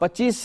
25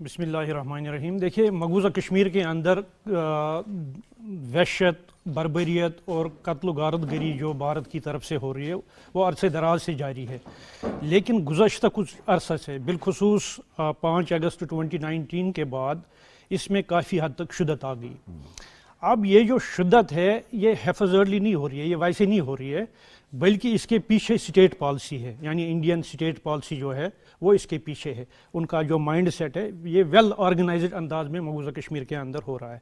بسم اللہ الرحمن الرحیم. دیکھیے مقبوضہ کشمیر کے اندر وحشت، بربریت اور قتل و غارت گری جو بھارت کی طرف سے ہو رہی ہے وہ عرصے دراز سے جاری ہے، لیکن گزشتہ کچھ عرصہ سے بالخصوص 5 اگست 2019 کے بعد اس میں کافی حد تک شدت آ گئی. اب یہ جو شدت ہے یہ حفاظتلی نہیں ہو رہی ہے، یہ ویسے نہیں ہو رہی ہے، بلکہ اس کے پیچھے اسٹیٹ پالیسی ہے. یعنی انڈین اسٹیٹ پالیسی جو ہے وہ اس کے پیچھے ہے. ان کا جو مائنڈ سیٹ ہے یہ ویل آرگنائزڈ انداز میں مقبوضہ کشمیر کے اندر ہو رہا ہے.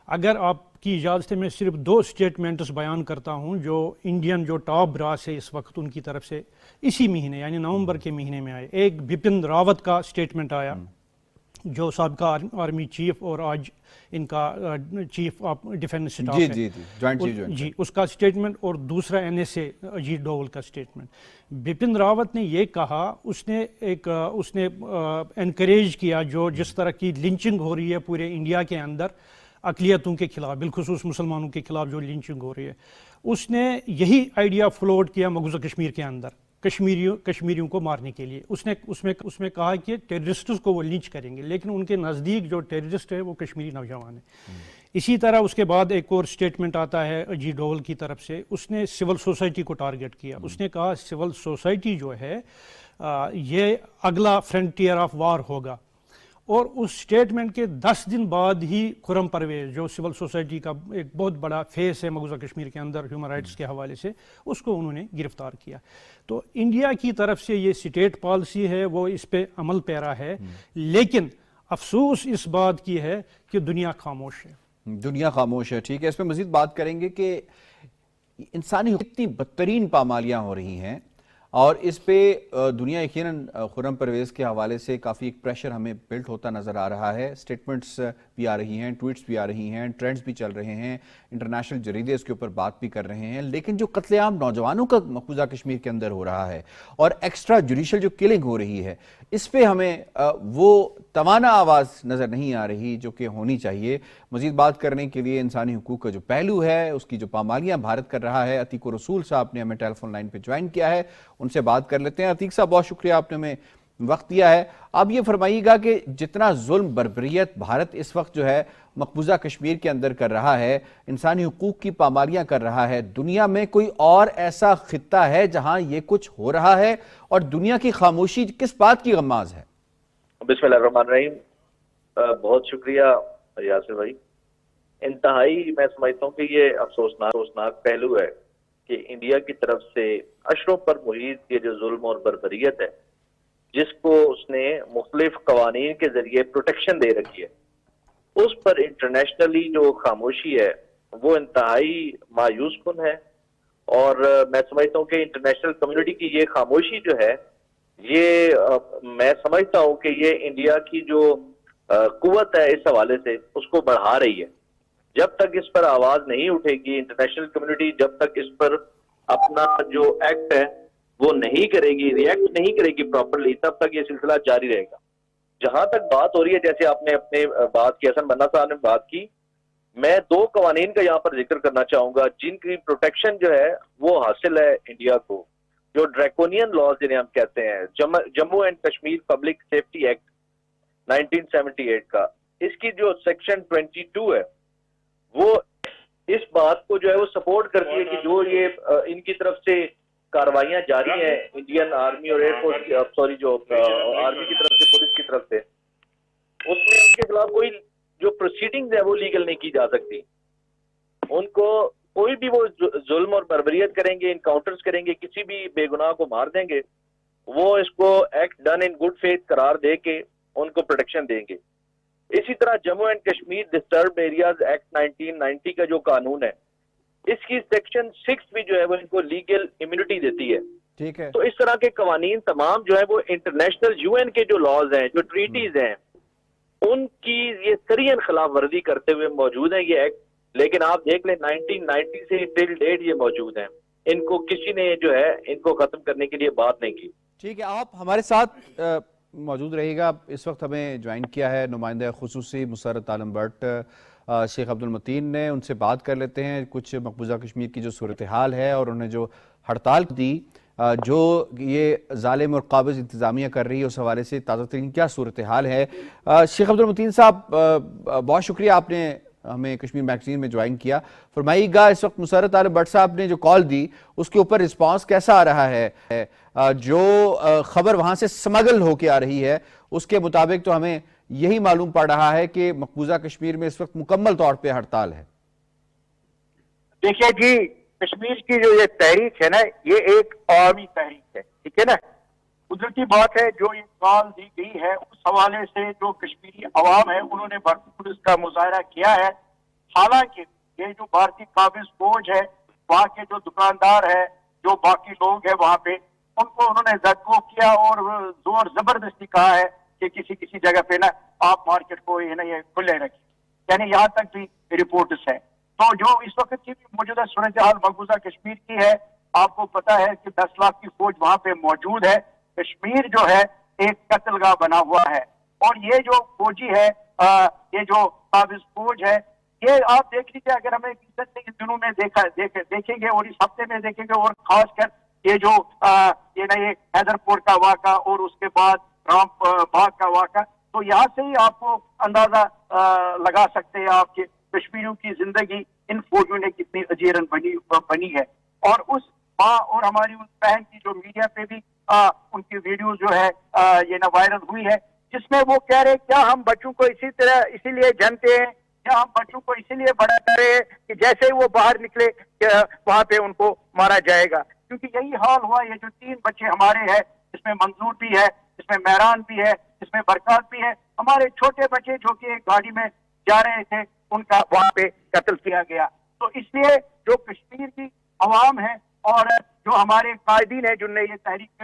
اگر آپ کی اجازت ہے میں صرف 2 اسٹیٹمنٹس بیان کرتا ہوں جو انڈین جو ٹاپ براس ہے اس وقت ان کی طرف سے اسی مہینے یعنی نومبر کے مہینے میں آئے. ایک بپن راوت کا اسٹیٹمنٹ آیا جو سابقہ آرمی چیف اور آج ان کا چیف آف ڈیفینس اسٹاف ہے، جی اس کا اسٹیٹمنٹ، اور دوسرا NSA اجیت ڈوول کا اسٹیٹمنٹ. بپن راوت نے یہ کہا، اس نے انکریج کیا جو جس طرح کی لنچنگ ہو رہی ہے پورے انڈیا کے اندر اقلیتوں کے خلاف، بالخصوص مسلمانوں کے خلاف جو لنچنگ ہو رہی ہے، اس نے یہی آئیڈیا فلوٹ کیا مقبوضہ کشمیر کے اندر کشمیریوں کو مارنے کے لیے. اس میں کہا کہ ٹیررسٹس کو وہ لنچ کریں گے، لیکن ان کے نزدیک جو ٹیررسٹ ہے وہ کشمیری نوجوان ہیں. اسی طرح اس کے بعد ایک اور اسٹیٹمنٹ آتا ہے اجیت ڈوول کی طرف سے، اس نے سول سوسائٹی کو ٹارگٹ کیا. اس نے کہا سول سوسائٹی جو ہے یہ اگلا فرنٹیئر آف وار ہوگا. اور اس اسٹیٹمنٹ کے 10 دن بعد ہی خرم پرویز جو سول سوسائٹی کا ایک بہت بڑا فیس ہے مقبوضہ کشمیر کے اندر ہیومن رائٹس کے حوالے سے، اس کو انہوں نے گرفتار کیا. تو انڈیا کی طرف سے یہ اسٹیٹ پالیسی ہے وہ اس پہ عمل پیرا ہے، لیکن افسوس اس بات کی ہے کہ دنیا خاموش ہے. دنیا خاموش ہے. ٹھیک ہے، اس پہ مزید بات کریں گے کہ انسانی کتنی بدترین پامالیاں ہو رہی ہیں، اور اس پہ دنیا یقیناً خرم پرویز کے حوالے سے کافی ایک پریشر ہمیں بلٹ ہوتا نظر آ رہا ہے. سٹیٹمنٹس بھی آ رہی ہیں، ٹویٹس بھی آ رہی ہیں، ٹرینڈز بھی چل رہے ہیں، انٹرنیشنل جریدے اس کے اوپر بات بھی کر رہے ہیں. لیکن جو قتل عام نوجوانوں کا مقبوضہ کشمیر کے اندر ہو رہا ہے اور ایکسٹرا جوڈیشل جو کلنگ ہو رہی ہے، اس پہ ہمیں وہ توانا آواز نظر نہیں آ رہی جو کہ ہونی چاہیے. مزید بات کرنے کے لیے انسانی حقوق کا جو پہلو ہے، اس کی جو پامالیاں بھارت کر رہا ہے، عتیق رسول صاحب نے ہمیں ٹیلی فون لائن پہ جوائن کیا ہے، ان سے بات کر لیتے ہیں. عتیق صاحب بہت شکریہ، آپ نے ہمیں وقت دیا ہے. آپ یہ فرمائیے گا کہ جتنا ظلم بربریت بھارت اس وقت جو ہے مقبوضہ کشمیر کے اندر کر رہا ہے، انسانی حقوق کی پامالیاں کر رہا ہے، دنیا میں کوئی اور ایسا خطہ ہے جہاں یہ کچھ ہو رہا ہے، اور دنیا کی خاموشی کس بات کی غماز ہے؟ بسم اللہ الرحمن الرحیم. بہت شکریہ یاسر بھائی. انتہائی میں سمجھتا ہوں کہ یہ افسوسناک پہلو ہے کہ انڈیا کی طرف سے اشروں پر محیط یہ جو ظلم اور بربریت ہے، جس کو اس نے مختلف قوانین کے ذریعے پروٹیکشن دے رکھی ہے، اس پر انٹرنیشنلی جو خاموشی ہے وہ انتہائی مایوس کن ہے. اور میں سمجھتا ہوں کہ انٹرنیشنل کمیونٹی کی یہ خاموشی جو ہے، یہ میں سمجھتا ہوں کہ یہ انڈیا کی جو قوت ہے اس حوالے سے اس کو بڑھا رہی ہے. جب تک اس پر آواز نہیں اٹھے گی انٹرنیشنل کمیونٹی، جب تک اس پر اپنا جو ایکٹ ہے وہ نہیں کرے گی، ریئیکٹ نہیں کرے گی پراپرلی، تب تک یہ سلسلہ جاری رہے گا. جہاں تک بات ہو رہی ہے، جیسے آپ نے اپنے بات کی، حسن بننا صاحب نے بات کی، میں 2 قوانین کا یہاں پر ذکر کرنا چاہوں گا جن کی پروٹیکشن جو ہے وہ حاصل ہے انڈیا کو. جو ڈریکونین لاز جنہیں ہم کہتے ہیں، Jammu and Kashmir public safety act 1978 کا، اس کی جو سیکشن 22 ہے وہ اس بات کو جو ہے وہ سپورٹ کرتی ہے کہ جو یہ ان کی طرف سے کاروائیاں جاری ہیں انڈین آرمی اور ایئر فورس جو آرمی کی طرف سے، پولیس کی طرف سے، اس میں ان کے خلاف کوئی جو پروسیڈنگز ہے وہ لیگل نہیں کی جا سکتی. ان کو کوئی بھی وہ ظلم اور بربریت کریں گے، انکاؤنٹرز کریں گے، کسی بھی بے گناہ کو مار دیں گے، وہ اس کو act done in good faith قرار دے کے ان کو پروٹیکشن دیں گے. اسی طرح Jammu and Kashmir disturbed areas act 1990 کا جو قانون ہے، اس کی سیکشن 6 بھی جو ہے وہ ان کو لیگل امیونٹی دیتی ہے. ٹھیک ہے. تو اس طرح کے قوانین تمام جو ہے وہ انٹرنیشنل UN کے جو لاز ہیں، جو ٹریٹیز ہیں، ان کی یہ سرین خلاف ورزی کرتے ہوئے موجود ہیں یہ ایکٹ. لیکن آپ دیکھ لیں 1990 سے ٹل ڈیٹ یہ موجود ہیں، ان کو کسی نے جو ہے ان کو ختم کرنے کے لیے بات نہیں کی. ٹھیک ہے، آپ ہمارے ساتھ موجود رہے گا. اس وقت ہمیں جوائن کیا ہے نمائندہ خصوصی مسرت عالم بٹ شیخ عبد المتین نے، ان سے بات کر لیتے ہیں. کچھ مقبوضہ کشمیر کی جو صورتحال ہے اور انہیں جو ہڑتال دی جو یہ ظالم اور قابض انتظامیہ کر رہی ہے اس حوالے سے تازہ ترین کیا صورتحال ہے؟ شیخ عبد المتین صاحب بہت شکریہ آپ نے ہمیں کشمیر میگزین میں جوائن کیا. فرمائیے گا اس وقت مسرت عالم بٹ صاحب نے جو کال دی اس کے اوپر رسپانس کیسا آ رہا ہے؟ جو خبر وہاں سے سمگل ہو کے آ رہی ہے اس کے مطابق تو ہمیں یہی معلوم پڑ رہا ہے کہ مقبوضہ کشمیر میں اس وقت مکمل طور پہ ہڑتال ہے. دیکھیے جی، کشمیر کی جو یہ تحریک ہے نا، یہ ایک عوامی تحریک ہے، ٹھیک ہے نا. قدرتی بات ہے جو یہ کال دی گئی ہے اس حوالے سے جو کشمیری عوام ہے انہوں نے بھرپور اس کا مظاہرہ کیا ہے. حالانکہ یہ جو بھارتی قابض فوج ہے، وہاں کے جو دکاندار ہے، جو باقی لوگ ہیں وہاں پہ، ان کو انہوں نے زدگو کیا اور زور زبردستی کہا ہے کہ کسی جگہ پہ نا آپ مارکیٹ کو یہ کھلے رکھیں. یعنی یہاں تک بھی رپورٹس ہے. تو جو اس وقت کی موجودہ صورتحال مقبوضہ کشمیر کی ہے، آپ کو پتا ہے کہ 10 لاکھ کی فوج وہاں پہ موجود ہے. کشمیر جو ہے ایک قتل گاہ بنا ہوا ہے. اور یہ جو فوجی ہے، یہ جو قابض فوج ہے، یہ آپ دیکھ لیجیے، اگر ہمیں ان دنوں میں دیکھیں گے اور اس ہفتے میں دیکھیں گے، اور خاص کر یہ جو یہ حیدر پور کا واقعہ اور اس کے بعد رام باغ کا واقعہ، تو یہاں سے ہی آپ کو اندازہ لگا سکتے ہیں آپ کے کشمیریوں کی زندگی ان فوجوں نے کتنی اجیرن بنی ہے. اور اس ماں اور ہماری اس بہن کی جو میڈیا پہ بھی ان کی ویڈیو جو ہے یہ نہ وائرل ہوئی ہے، جس میں وہ کہہ رہے کیا ہم بچوں کو اسی لیے جنتے ہیں، کیا ہم بچوں کو اسی لیے بڑا کرے ہیں کہ جیسے ہی وہ باہر نکلے وہاں پہ ان کو مارا جائے گا. کیونکہ یہی حال ہوا. یہ جو 3 بچے ہمارے ہیں، اس میں منظور بھی ہے، اس میں مہران بھی ہے، اس میں برکات بھی ہے، ہمارے چھوٹے بچے جو کہ ایک گاڑی میں جا رہے تھے، ان کا وہاں پہ قتل کیا گیا. تو اس لیے جو کشمیر کی عوام ہے اور جو ہمارے قائدین ہیں جنہوں نے یہ تحریک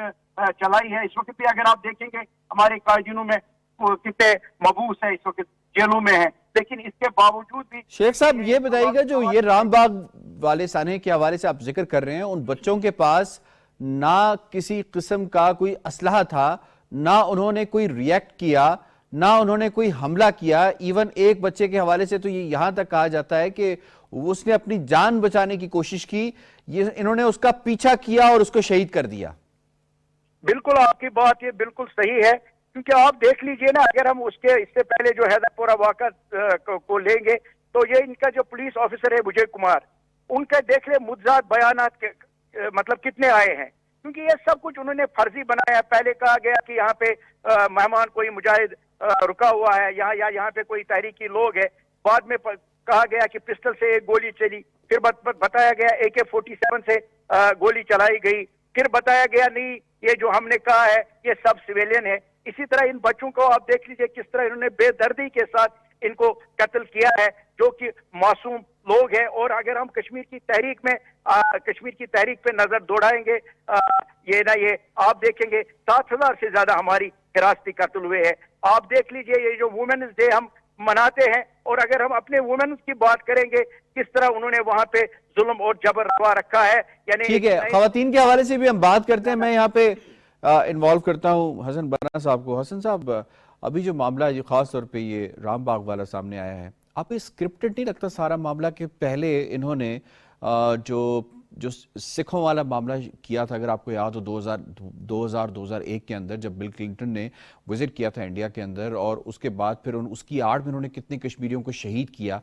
چلائی ہے، اس وقت بھی اگر آپ دیکھیں گے ہمارے قائدینوں میں کتنے مبوس ہیں، اس وقت جیلوں میں ہیں. لیکن اس کے باوجود بھی شیخ صاحب یہ بتائیے گا، جو یہ رام باغ والے سانے کے حوالے سے آپ ذکر کر رہے ہیں، ان بچوں کے پاس نہ کسی قسم کا کوئی اسلحہ تھا، نہ انہوں نے کوئی ریئیکٹ کیا، نہ انہوں نے کوئی حملہ کیا. ایون ایک بچے کے حوالے سے تو یہ یہاں تک کہا جاتا ہے کہ اس نے اپنی جان بچانے کی کوشش کی، انہوں نے اس کا پیچھا کیا اور اس کو شہید کر دیا. بالکل آپ کی بات یہ بالکل صحیح ہے. کیونکہ آپ دیکھ لیجئے نا، اگر ہم اس سے پہلے جو حیدر پورہ واقعہ کو لیں گے تو یہ ان کا جو پولیس آفیسر ہے وجے کمار، ان کا دیکھ لیں متضاد بیانات مطلب کتنے آئے ہیں. کیونکہ یہ سب کچھ انہوں نے فرضی بنایا. پہلے کہا گیا کہ یہاں پہ مہمان کوئی مجاہد رکا ہوا ہے، یہاں پہ کوئی تحریکی لوگ ہے. بعد میں کہا گیا کہ پسٹل سے ایک گولی چلی، پھر بتایا گیا AK-47 سے گولی چلائی گئی، پھر بتایا گیا نہیں یہ جو ہم نے کہا ہے یہ سب سویلین ہے. اسی طرح ان بچوں کو آپ دیکھ لیجئے کس طرح انہوں نے بے دردی کے ساتھ ان کو قتل کیا ہے، جو کہ معصوم لوگ ہیں. اور اگر ہم کشمیر کی تحریک پہ نظر دوڑائیں گے، یہ آپ دیکھیں گے 7,000 سے زیادہ ہماری حراستی قتل ہوئے ہیں. آپ دیکھ لیجئے یہ جو وومنز ڈے ہم مناتے ہیں، اور اگر ہم اپنے وومنز کی بات کریں گے کس طرح انہوں نے وہاں پہ ظلم اور جبر روا رکھا ہے. یعنی ٹھیک ہے، خواتین کے حوالے سے بھی ہم بات کرتے ہیں. میں یہاں پہ انوالو کرتا ہوں حسن بنا صاحب کو. حسن صاحب، ابھی جو معاملہ ہے خاص طور پہ یہ رام باغ والا سامنے آیا ہے، آپ یہ اسکرپٹڈ نہیں لگتا سارا معاملہ کہ پہلے انہوں نے جو سکھوں والا معاملہ کیا تھا، اگر آپ کو یاد ہو 2001 کے اندر جب بل کلنٹن نے وزٹ کیا تھا انڈیا کے اندر، اور اس کے بعد پھر اس کی آڑ میں انہوں نے کتنے کشمیریوں کو شہید کیا.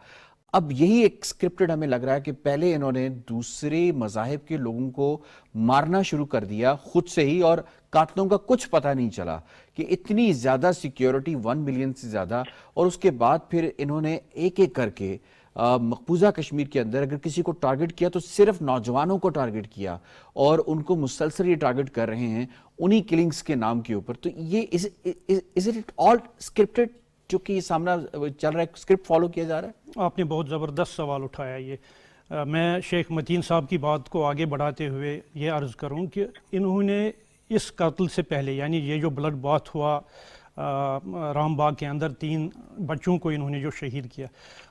اب یہی ایک اسکرپٹڈ ہمیں لگ رہا ہے کہ پہلے انہوں نے دوسرے مذاہب کے لوگوں کو مارنا شروع کر دیا خود سے ہی، اور قاتلوں کا کچھ پتہ نہیں چلا کہ اتنی زیادہ سیکیورٹی 1 ملین سے زیادہ. اور اس کے بعد پھر انہوں نے ایک ایک کر کے مقبوضہ کشمیر کے اندر اگر کسی کو ٹارگٹ کیا تو صرف نوجوانوں کو ٹارگٹ کیا، اور ان کو مسلسل یہ ٹارگٹ کر رہے ہیں انہی کلنگز کے نام کے اوپر. تو یہ is it all scripted جو کہ یہ سامنا چل رہا ہے، اسکرپٹ فالو کیا جا رہا ہے؟ آپ نے بہت زبردست سوال اٹھایا. یہ میں شیخ متین صاحب کی بات کو آگے بڑھاتے ہوئے یہ عرض کروں کہ انہوں نے اس قتل سے پہلے، یعنی یہ جو بلڈ باتھ ہوا رام باغ کے اندر 3 بچوں کو انہوں نے جو شہید کیا،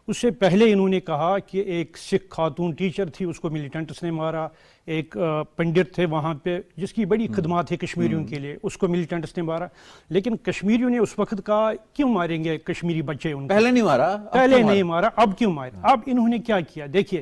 اس سے پہلے انہوں نے کہا کہ ایک سکھ خاتون ٹیچر تھی، اس کو ملیٹنٹس نے مارا. ایک پنڈت تھے وہاں پہ جس کی بڑی خدمات ہے کشمیریوں کے لیے، اس کو ملیٹنٹس نے مارا. لیکن کشمیریوں نے اس وقت کہا کیوں ماریں گے کشمیری بچے ان کو؟ پہلے نہیں مارا، پہلے نہیں مارا، اب کیوں مارا؟ اب انہوں نے کیا کیا؟ دیکھیے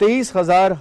23,000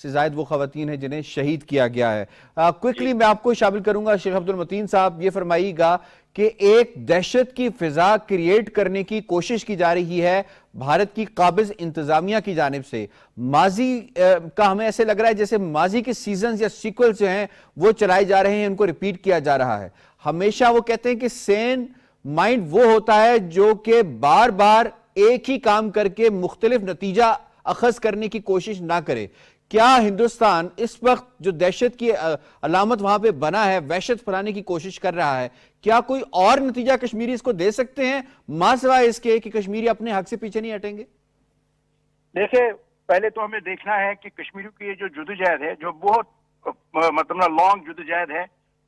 سے زائد وہ خواتین ہیں جنہیں شہید کیا گیا ہے. کوئکلی میں آپ کو شامل کروں گا. شیخ عبدالمتین صاحب یہ فرمائیے گا کہ ایک دہشت کی فضا کریٹ کرنے کی کوشش کی جا رہی ہے بھارت کی قابض انتظامیہ کی جانب سے. ماضی کا ہمیں ایسے لگ رہا ہے جیسے ماضی کے سیزنز یا سیکولز جو ہیں وہ چلائے جا رہے ہیں, ان کو ریپیٹ کیا جا رہا ہے. ہمیشہ وہ کہتے ہیں کہ سین مائنڈ وہ ہوتا ہے جو کہ بار بار ایک ہی کام کر کے مختلف نتیجہ اخذ کرنے کی کوشش نہ کرے. کیا ہندوستان اس وقت جو دہشت کی علامت وہاں پہ بنا ہے, وحشت پھیلانے کی کوشش کر رہا ہے, کیا کوئی اور نتیجہ کشمیری اس کو دے سکتے ہیں ماں سوائے اس کے کہ کشمیری اپنے حق سے پیچھے نہیں ہٹیں گے؟ دیکھیں, پہلے تو ہمیں دیکھنا ہے کہ کشمیریوں کی یہ جو جدوجہد ہے, جو بہت مطلب نا لانگ جدوجہد ہے,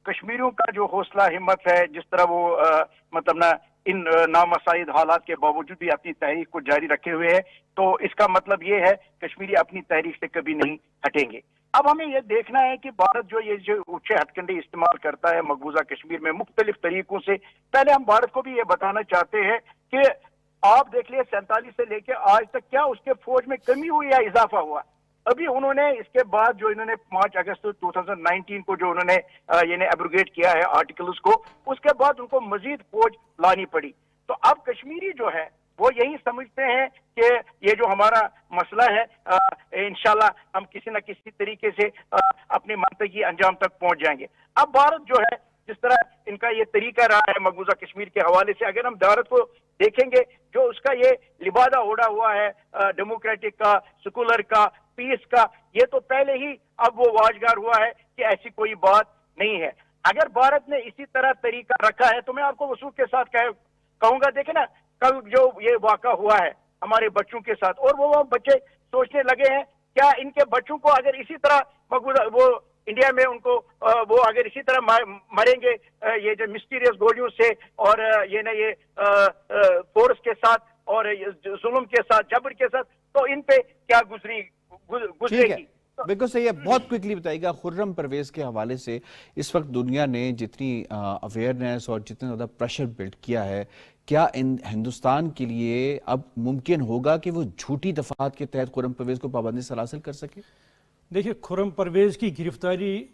کشمیریوں کا جو حوصلہ ہمت ہے, جس طرح وہ مطلب نا ان نامساعد حالات کے باوجود بھی اپنی تحریک کو جاری رکھے ہوئے ہے, تو اس کا مطلب یہ ہے کشمیری اپنی تحریک سے کبھی نہیں ہٹیں گے. اب ہمیں یہ دیکھنا ہے کہ بھارت جو یہ جو اونچے ہتھ کنڈے استعمال کرتا ہے مقبوضہ کشمیر میں مختلف طریقوں سے, پہلے ہم بھارت کو بھی یہ بتانا چاہتے ہیں کہ آپ دیکھ لیے 47 سے لے کے آج تک کیا اس کے فوج میں کمی ہوئی یا اضافہ ہوا. ابھی انہوں نے اس کے بعد جو انہوں نے 5 اگست 2019 کو جو انہوں نے یعنی ایبروگیٹ کیا ہے آرٹیکلز کو, اس کے بعد ان کو مزید فوج لانی پڑی. تو اب کشمیری جو ہے وہ یہی سمجھتے ہیں کہ یہ جو ہمارا مسئلہ ہے انشاءاللہ ہم کسی نہ کسی طریقے سے اپنے منطقی انجام تک پہنچ جائیں گے. اب بھارت جو ہے جس طرح ان کا یہ طریقہ رہا ہے مقبوضہ کشمیر کے حوالے سے, اگر ہم بھارت کو دیکھیں گے جو اس کا یہ لبادہ اوڑھا ہوا ہے ڈیموکریٹک کا, سیکولر کا, پیس کا, یہ تو پہلے ہی اب وہ واجگار ہوا ہے کہ ایسی کوئی بات نہیں ہے. اگر بھارت نے اسی طرح طریقہ رکھا ہے تو میں آپ کو وثوق کے ساتھ کہوں گا, دیکھیں نا کل جو یہ واقعہ ہوا ہے ہمارے بچوں کے ساتھ, اور وہ بچے سوچنے لگے ہیں کیا ان کے بچوں کو اگر اسی طرح وہ انڈیا میں ان کو وہ اگر اسی طرح مریں گے یہ جو مسٹیریس گولیوں سے اور یہ فورس کے ساتھ اور ظلم کے ساتھ, جبر کے ساتھ, تو ان پہ کیا گزرے گی. بالکل صحیح ہے. بہت کوئکلی بتائیے گا, خرم پرویز کے حوالے سے اس وقت دنیا نے جتنی اویئرنیس اور جتنا زیادہ پریشر بلڈ کیا ہے, کیا ہندوستان کے لیے اب ممکن ہوگا کہ وہ جھوٹی دفعات کے تحت خرم پرویز کو پابندی سے حاصل کر سکے؟ دیکھیے, خرم پرویز کی گرفتاری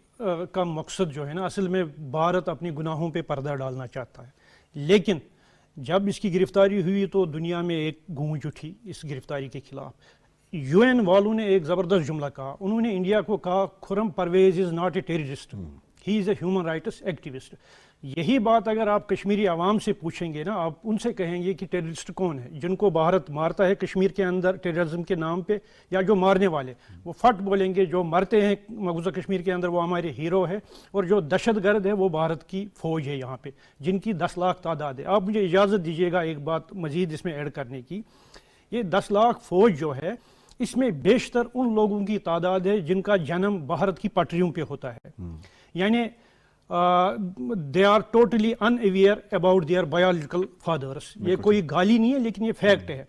کا مقصد جو ہے نا, اصل میں بھارت اپنی گناہوں پہ پردہ ڈالنا چاہتا ہے, لیکن جب اس کی گرفتاری ہوئی تو دنیا میں ایک گونج اٹھی اس گرفتاری کے خلاف. یو این والوں نے ایک زبردست جملہ کہا, انہوں نے انڈیا کو کہا Khurram Parvez is not a terrorist, he is a human rights activist. یہی بات اگر آپ کشمیری عوام سے پوچھیں گے نا, آپ ان سے کہیں گے کہ ٹیررسٹ کون ہے جن کو بھارت مارتا ہے کشمیر کے اندر ٹیررزم کے نام پہ, یا جو مارنے والے, وہ فٹ بولیں گے جو مرتے ہیں مقبوضہ کشمیر کے اندر وہ ہمارے ہیرو ہے, اور جو دہشت گرد ہے وہ بھارت کی فوج ہے یہاں پہ جن کی 10 لاکھ تعداد ہے. آپ مجھے اجازت دیجیے گا ایک بات مزید اس میں ایڈ کرنے کی. یہ 10 لاکھ فوج جو ہے اس میں بیشتر ان لوگوں کی تعداد ہے جن کا جنم بھارت کی پٹریوں پہ ہوتا ہے, یعنی they are totally unaware about their biological fathers. یہ کوئی گالی نہیں ہے لیکن یہ فیکٹ ہے.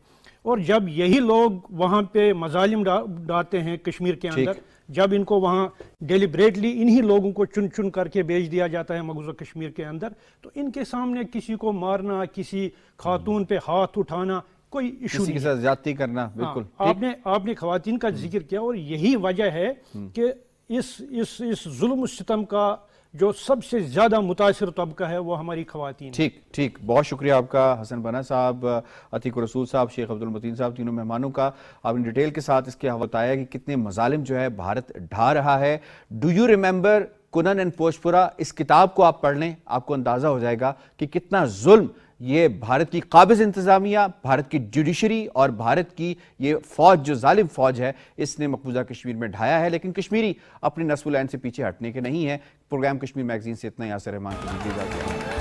اور جب یہی لوگ وہاں پہ مظالم ڈالتے ہیں کشمیر کے اندر, جب ان کو وہاں ڈیلیبریٹلی انہی لوگوں کو چن چن کر کے بیچ دیا جاتا ہے مقبوضہ کشمیر کے اندر, تو ان کے سامنے کسی کو مارنا, کسی خاتون پہ ہاتھ اٹھانا کوئی ایشو نہیں, کسی کے ساتھ زیادتی کرنا. بالکل آپ نے خواتین کا ذکر کیا, اور یہی وجہ ہے کہ اس ظلم و ستم کا جو سب سے زیادہ متاثر طبقہ ہے وہ ہماری خواتین. ٹھیک, بہت شکریہ آپ کا حسن بنا صاحب, عتیق الرسول صاحب, شیخ عبدالمتین صاحب, تینوں مہمانوں کا. آپ نے ڈیٹیل کے ساتھ اس کے حوالے بتایا کہ کتنے مظالم جو ہے بھارت ڈھا رہا ہے. ڈو یو ریممبر کنن اینڈ پوشپورا, اس کتاب کو آپ پڑھ لیں, آپ کو اندازہ ہو جائے گا کہ کتنا ظلم یہ بھارت کی قابض انتظامیہ, بھارت کی جوڈیشری اور بھارت کی یہ فوج جو ظالم فوج ہے اس نے مقبوضہ کشمیر میں ڈھایا ہے. لیکن کشمیری اپنی نسل و لائن سے پیچھے ہٹنے کے نہیں ہیں. پروگرام کشمیر میگزین سے اتنا. یاسر رحمان کو دیجیے اجازت.